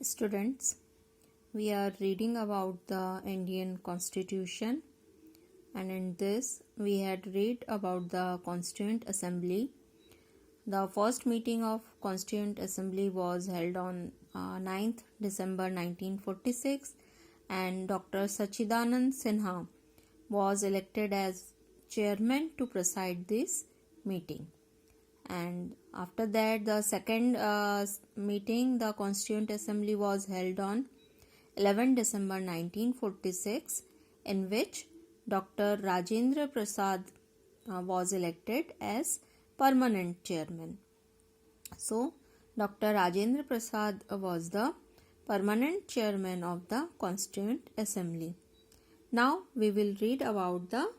Students, we are reading about the Indian Constitution, and in this we had read about the Constituent Assembly. The first meeting of Constituent Assembly was held on 9th December 1946, and Dr. Sachidanand Sinha was elected as chairman to preside this meeting. And after that, the second meeting, the Constituent Assembly, was held on 11 December 1946, in which Dr. Rajendra Prasad was elected as permanent chairman. So, Dr. Rajendra Prasad was the permanent chairman of the Constituent Assembly. Now, we will read about the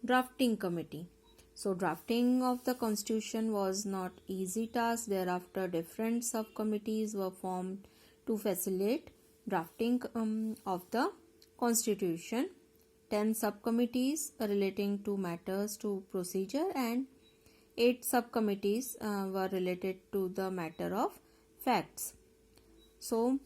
drafting committee. So, drafting of the constitution was not easy task. Thereafter, different subcommittees were formed to facilitate drafting of the constitution. 10 subcommittees relating to matters to procedure and 8 subcommittees were related to the matter of facts. So,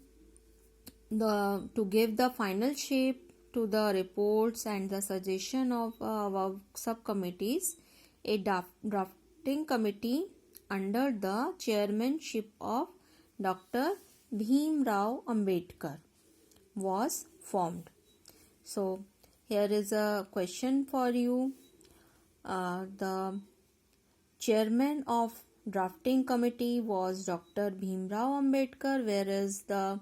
to give the final shape to the reports and the suggestion of our subcommittees, a drafting committee under the chairmanship of Dr. Bhim Rao Ambedkar was formed. So, here is a question for you. The chairman of drafting committee was Dr. Bhim Rao Ambedkar, whereas the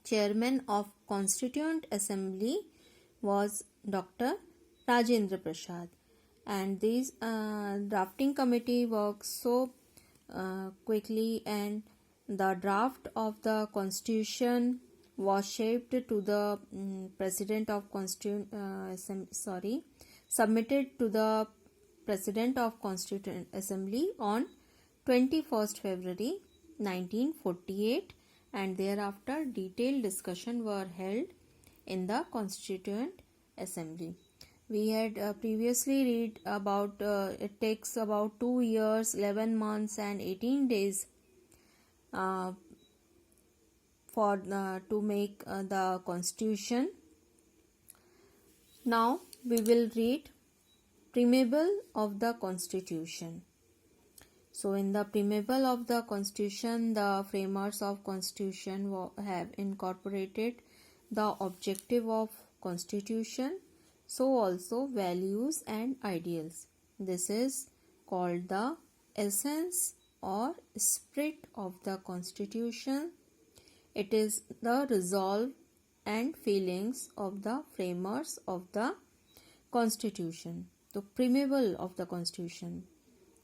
chairman of Constituent Assembly was Dr. Rajendra Prasad. And this drafting committee works so quickly, and the draft of the constitution was shaped to the president of submitted to the president of Constituent Assembly on 21st February 1948, and thereafter detailed discussion were held in the Constituent Assembly. We had previously read about it takes about 2 years, 11 months and 18 days to make the constitution. Now we will read preamble of the constitution. So in the preamble of the constitution, the framers of constitution have incorporated the objective of constitution, so also values and ideals. This is called the essence or spirit of the constitution. It is the resolve and feelings of the framers of the constitution. The preamble of the constitution.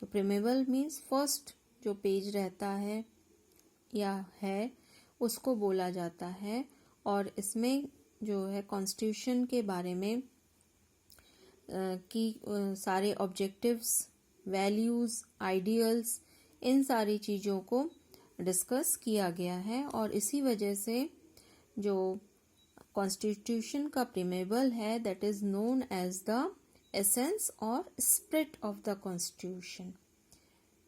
तो preamble means first जो page रहता है या है उसको बोला जाता है, और इसमें जो है कॉन्स्टिट्यूशन के बारे में कि सारे ऑब्जेक्टिव्स, वैल्यूज़, आइडियल्स, इन सारी चीज़ों को डिस्कस किया गया है, और इसी वजह से जो कॉन्स्टिट्यूशन का प्रीमेबल है that is known as the essence or spirit of the constitution.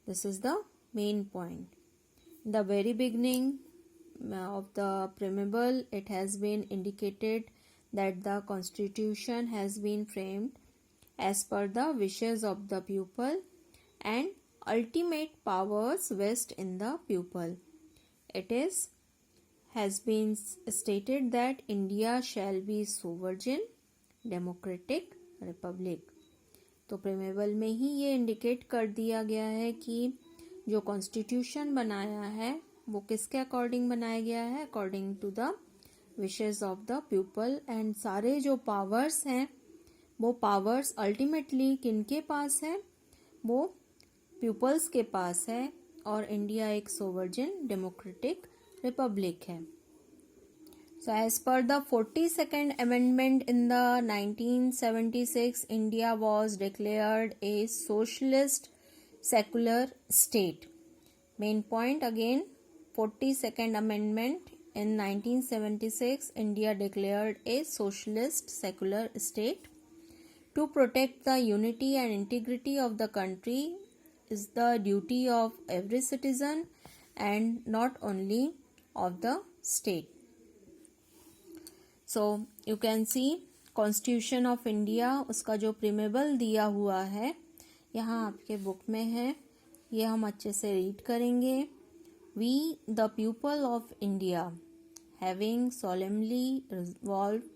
This is the main point. In the very beginning of the preamble, it has been indicated that the constitution has been framed as per the wishes of the people and ultimate powers vest in the people. It has been stated that India shall be sovereign, democratic, Republic. तो preamble में ही ये indicate कर दिया गया है कि जो constitution बनाया है वो किसके अकॉर्डिंग बनाया गया है, according to the wishes of the people, and सारे जो पावर्स हैं वो पावर्स अल्टीमेटली किनके पास है, वो पीपल्स के पास है, और इंडिया एक सोवर्जिन डेमोक्रेटिक रिपब्लिक है. So, as per the 42nd Amendment in the 1976, India was declared a socialist secular state. Main point again, 42nd Amendment in 1976, India declared a socialist secular state. To protect the unity and integrity of the country is the duty of every citizen and not only of the state. So you can see constitution of India, उसका जो preamble दिया हुआ है यहाँ आपके book में है, ये हम अच्छे से रीड करेंगे. We the people of India having solemnly resolved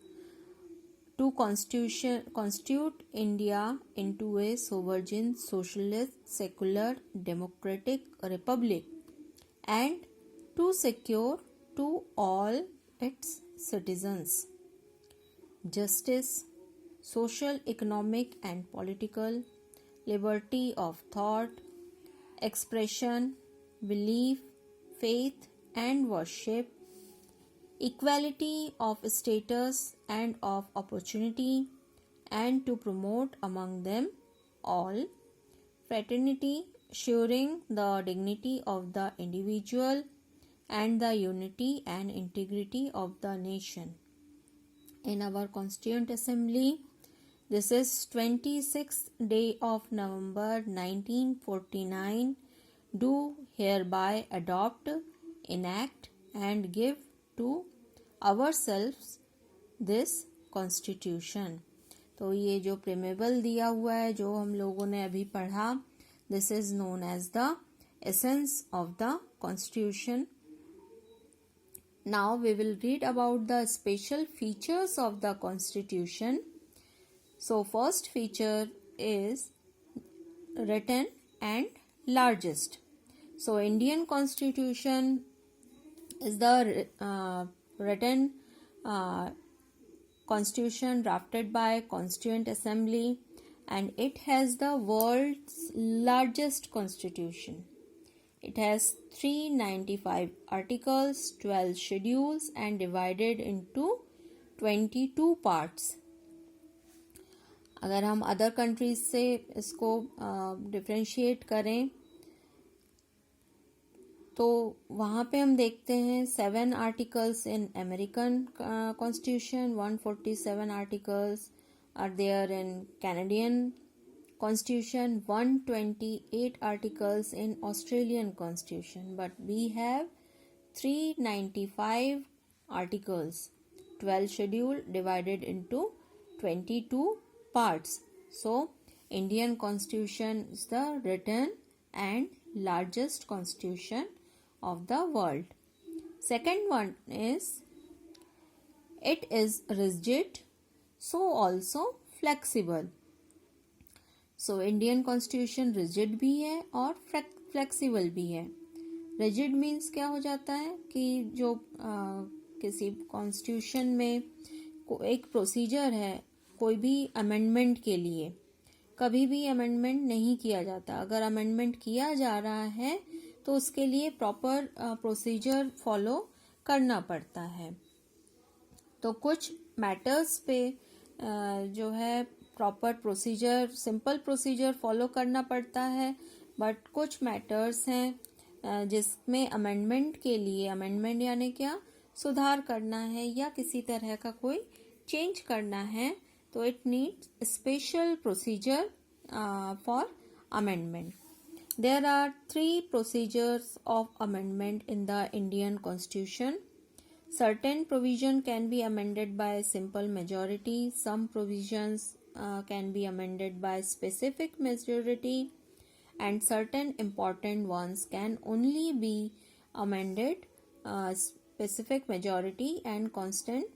to constitute India into a sovereign, socialist, secular, democratic republic, and to secure to all its citizens justice, social, economic, and political, liberty of thought, expression, belief, faith, and worship, equality of status and of opportunity, and to promote among them all fraternity, assuring the dignity of the individual and the unity and integrity of the nation. In our Constituent Assembly, this is 26th day of November 1949, do hereby adopt, enact, and give to ourselves this constitution. तो ये जो preamble दिया हुआ है जो हम लोगों ने अभी पढ़ा, this is known as the essence of the constitution. Now we will read about the special features of the constitution. So first feature is written and largest. So Indian constitution is the written constitution drafted by Constituent Assembly, and it has the world's largest constitution. It has 395 articles, 12 schedules, and divided into 22 parts. अगर हम other countries से इसको differentiate करें तो वहाँ पे हम देखते हैं 7 articles in American constitution, 147 articles are there in Canadian Constitution, 128 articles in Australian Constitution, but we have 395 articles, 12 schedule divided into 22 parts. So, Indian Constitution is the written and largest constitution of the world. Second one is, it is rigid, so also flexible. So Indian constitution rigid भी है और flexible भी है. Rigid means क्या हो जाता है कि जो किसी कॉन्स्टिट्यूशन में एक प्रोसीजर है कोई भी अमेंडमेंट के लिए, कभी भी अमेंडमेंट नहीं किया जाता. अगर अमेंडमेंट किया जा रहा है तो उसके लिए प्रॉपर प्रोसीजर फॉलो करना पड़ता है. तो कुछ मैटर्स पे जो है proper procedure, simple procedure follow करना पड़ता है, बट कुछ मैटर्स हैं जिसमें अमेंडमेंट के लिए, अमेंडमेंट यानी क्या, सुधार करना है या किसी तरह का कोई चेंज करना है, तो it needs special procedure for amendment. There are 3 procedures of amendment in the Indian Constitution. Certain provision can be amended by simple majority. Some provisions can be amended by specific majority, and certain important ones can only be amended specific majority and constant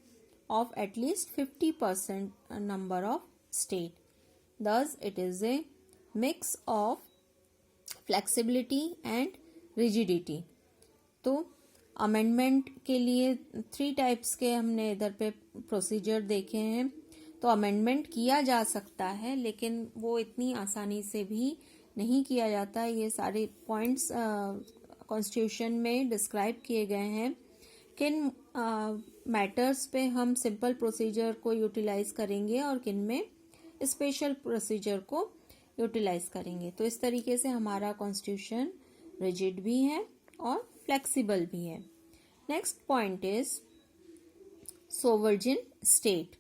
of at least 50% number of state. Thus, it is a mix of flexibility and rigidity. तो amendment के लिए 3 types के हमने इधर पे procedure देखे हैं. तो अमेंडमेंट किया जा सकता है लेकिन वो इतनी आसानी से भी नहीं किया जाता. ये सारे पॉइंट्स कॉन्स्टिट्यूशन में डिस्क्राइब किए गए हैं. किन मैटर्स पे हम सिंपल प्रोसीजर को यूटिलाइज करेंगे और किन में स्पेशल प्रोसीजर को यूटिलाइज करेंगे. तो इस तरीके से हमारा कॉन्स्टिट्यूशन रिजिड भी है और फ्लेक्सिबल भी है. Next point is sovereign state.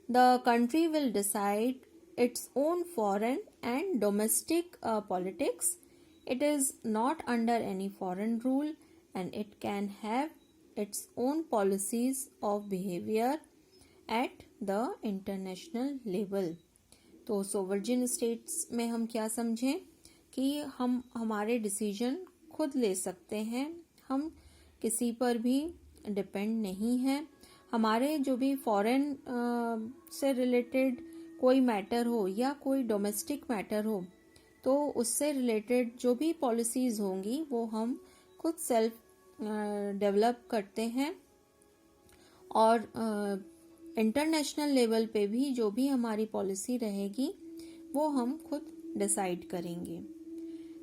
The country will decide its own foreign and domestic politics. It is not under any foreign rule and it can have its own policies of behavior at the international level. तो सोवरजिन states में हम क्या समझें कि हम हमारे decision खुद ले सकते हैं, हम किसी पर भी डिपेंड नहीं हैं. हमारे जो भी फॉरेन से रिलेटेड कोई मैटर हो या कोई डोमेस्टिक मैटर हो, तो उससे रिलेटेड जो भी पॉलिसीज़ होंगी वो हम खुद सेल्फ डेवलप करते हैं. और इंटरनेशनल लेवल पे भी जो भी हमारी पॉलिसी रहेगी वो हम खुद डिसाइड करेंगे.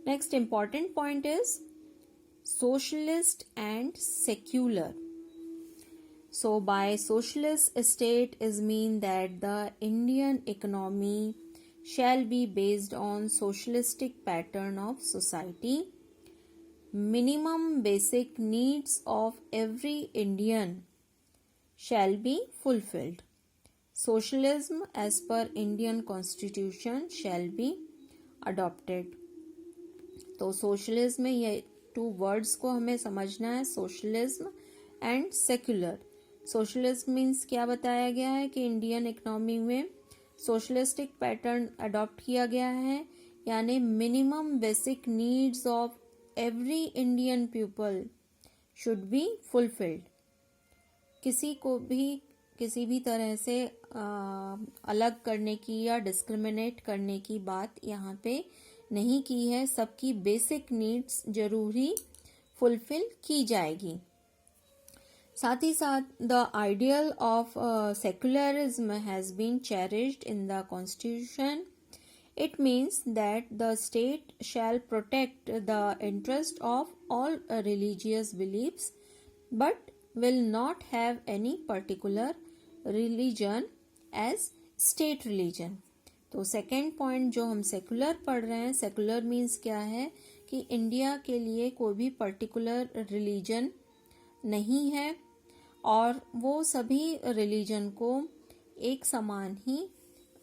Next important point is socialist and secular. So by socialist state is mean that the Indian economy shall be based on socialistic pattern of society. Minimum basic needs of every Indian shall be fulfilled. Socialism as per Indian constitution shall be adopted. तो socialism में ये two words को हमें समझना है, socialism and secular. Socialism means क्या बताया गया है कि इंडियन इकोनॉमी में सोशलिस्टिक पैटर्न अडॉप्ट किया गया है, यानी minimum basic needs of every Indian people should be fulfilled. किसी को भी किसी भी तरह से अलग करने की या डिस्क्रिमिनेट करने की बात यहाँ पे नहीं की है. सबकी बेसिक नीड्स जरूरी फुलफिल की जाएगी. साथ ही साथ the ideal of secularism has been cherished in the constitution. It means that the state shall protect the interest of all religious beliefs but will not have any particular religion as state religion. तो second point जो हम secular पढ़ रहे हैं, secular means क्या है कि India के लिए कोई भी पर्टिकुलर रिलीजन नहीं है और वो सभी रिलीजन को एक समान ही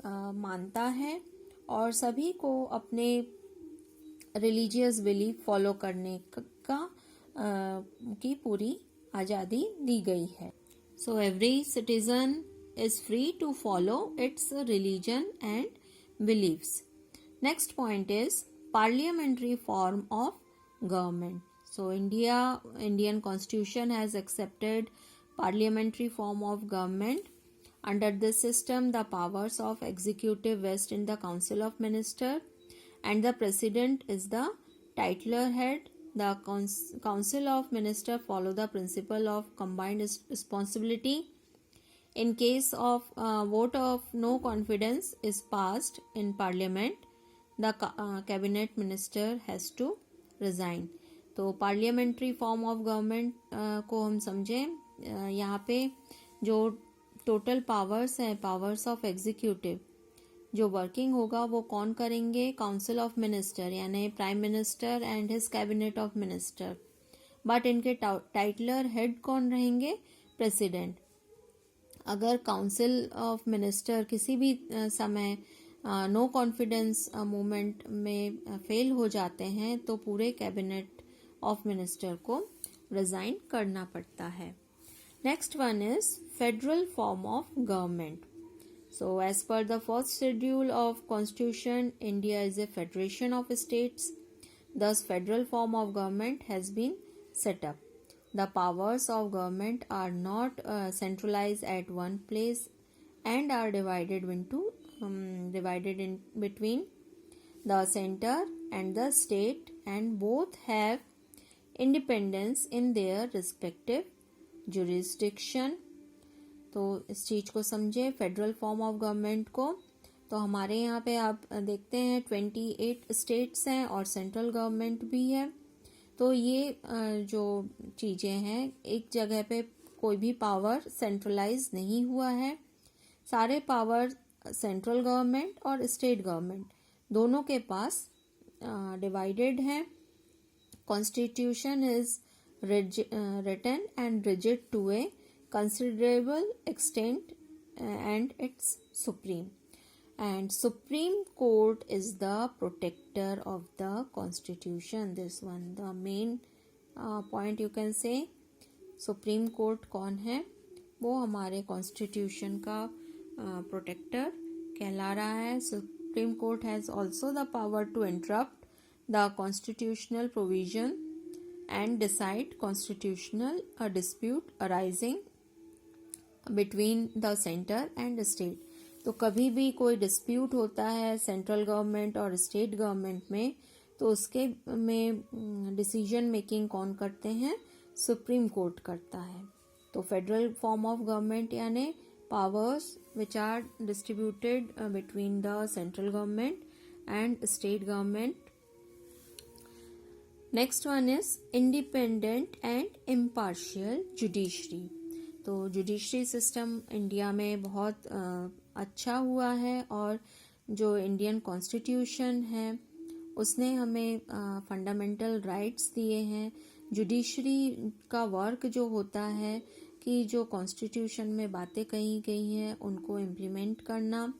मानता है और सभी को अपने रिलीजियस बिलीफ फॉलो करने की पूरी आज़ादी दी गई है. So every citizen is free to follow its religion and beliefs. Next point is parliamentary form of government. So Indian constitution has accepted parliamentary form of government. Under this system, the powers of executive vest in the council of minister and the president is the titular head. The council of minister follow the principle of combined responsibility. In case of vote of no confidence is passed in parliament, the cabinet minister has to resign. तो parliamentary form of government को हम समझें, यहाँ पे जो total powers हैं, powers of executive, जो working होगा वो कौन करेंगे? काउंसिल ऑफ मिनिस्टर यानी prime minister and his cabinet of minister. But इनके टाइटलर हेड कौन रहेंगे? प्रेसिडेंट. अगर काउंसिल ऑफ मिनिस्टर किसी भी समय नो कॉन्फिडेंस मूवमेंट में फेल हो जाते हैं तो पूरे कैबिनेट ऑफ मिनिस्टर को रिजाइन करना पड़ता है. Next one is federal form of government. So as per the first schedule of constitution, India is a federation of states. Thus federal form of government has been set up. The powers of government are not centralized at one place and are divided in between the center and the state, and both have independence in their respective jurisdiction. तो इस चीज को समझे federal form of government को. तो हमारे यहाँ पे आप देखते हैं 28 स्टेट्स हैं और सेंट्रल गवर्नमेंट भी है. तो ये जो चीज़ें हैं, एक जगह पे कोई भी पावर सेंट्रलाइज नहीं हुआ है. सारे पावर सेंट्रल गवर्नमेंट और स्टेट गवर्नमेंट दोनों के पास डिवाइडेड हैं. Constitution is written and rigid to a considerable extent and it's supreme. And Supreme Court is the protector of the Constitution. This one, the main point you can say. Supreme court कौन है? वो हमारे constitution का protector कहला रहा है. Supreme court has also the power to interrupt the constitutional provision and decide constitutional dispute arising between the center and state. तो कभी भी कोई डिस्प्यूट होता है सेंट्रल गवर्नमेंट और स्टेट गवर्नमेंट में, तो उसके में डिसीजन मेकिंग कौन करते हैं? सुप्रीम कोर्ट करता है. तो फेडरल फॉर्म ऑफ गवर्नमेंट यानी powers which are distributed between the central government and state government. Next one is independent and impartial judiciary. तो जुडिशरी सिस्टम इंडिया में बहुत अच्छा हुआ है और जो इंडियन कॉन्स्टिट्यूशन है उसने हमें फंडामेंटल राइट्स दिए हैं. जुडिशरी का वर्क जो होता है कि जो कॉन्स्टिट्यूशन में बातें कही गई हैं उनको इम्प्लीमेंट करना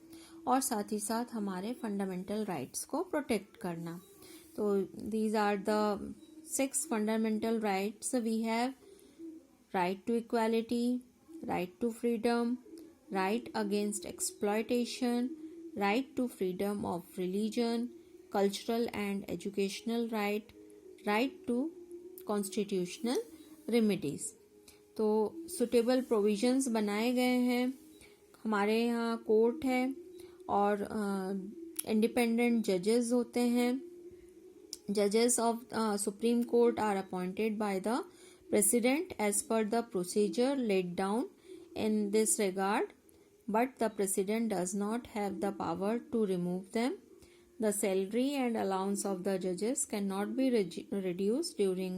और साथ ही साथ हमारे फंडामेंटल राइट्स को प्रोटेक्ट करना. So these are the 6 fundamental rights we have: right to equality, right to freedom, right against exploitation, right to freedom of religion, cultural and educational right, right to constitutional remedies. तो suitable provisions बनाए गए हैं. हमारे यहाँ court है और independent judges होते हैं. Judges of Supreme Court are appointed by the President as per the procedure laid down in this regard, but the President does not have the power to remove them. The salary and allowance of the judges cannot be reduced during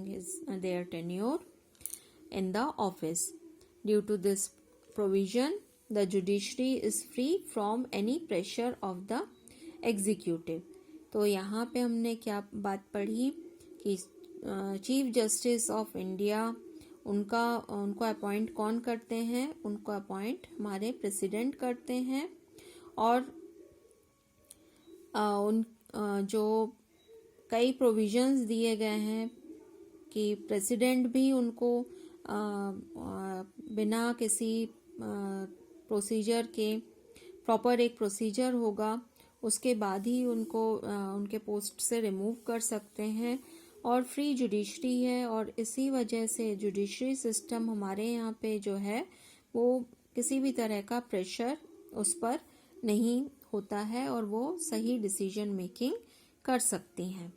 their tenure in the office. Due to this provision, the judiciary is free from any pressure of the executive. तो यहाँ पे हमने क्या बात पढ़ी कि chief justice of India उनको appoint कौन करते हैं? उनको अपॉइंट हमारे प्रेसिडेंट करते हैं. और जो कई प्रोविजंस दिए गए हैं कि प्रेसिडेंट भी उनको बिना किसी प्रोसीजर के, प्रॉपर एक प्रोसीजर होगा उसके बाद ही उनको उनके पोस्ट से रिमूव कर सकते हैं. और फ्री जुडिशरी है और इसी वजह से जुडिशरी सिस्टम हमारे यहाँ पे जो है वो किसी भी तरह का प्रेशर उस पर नहीं होता है और वो सही डिसीजन मेकिंग कर सकती हैं.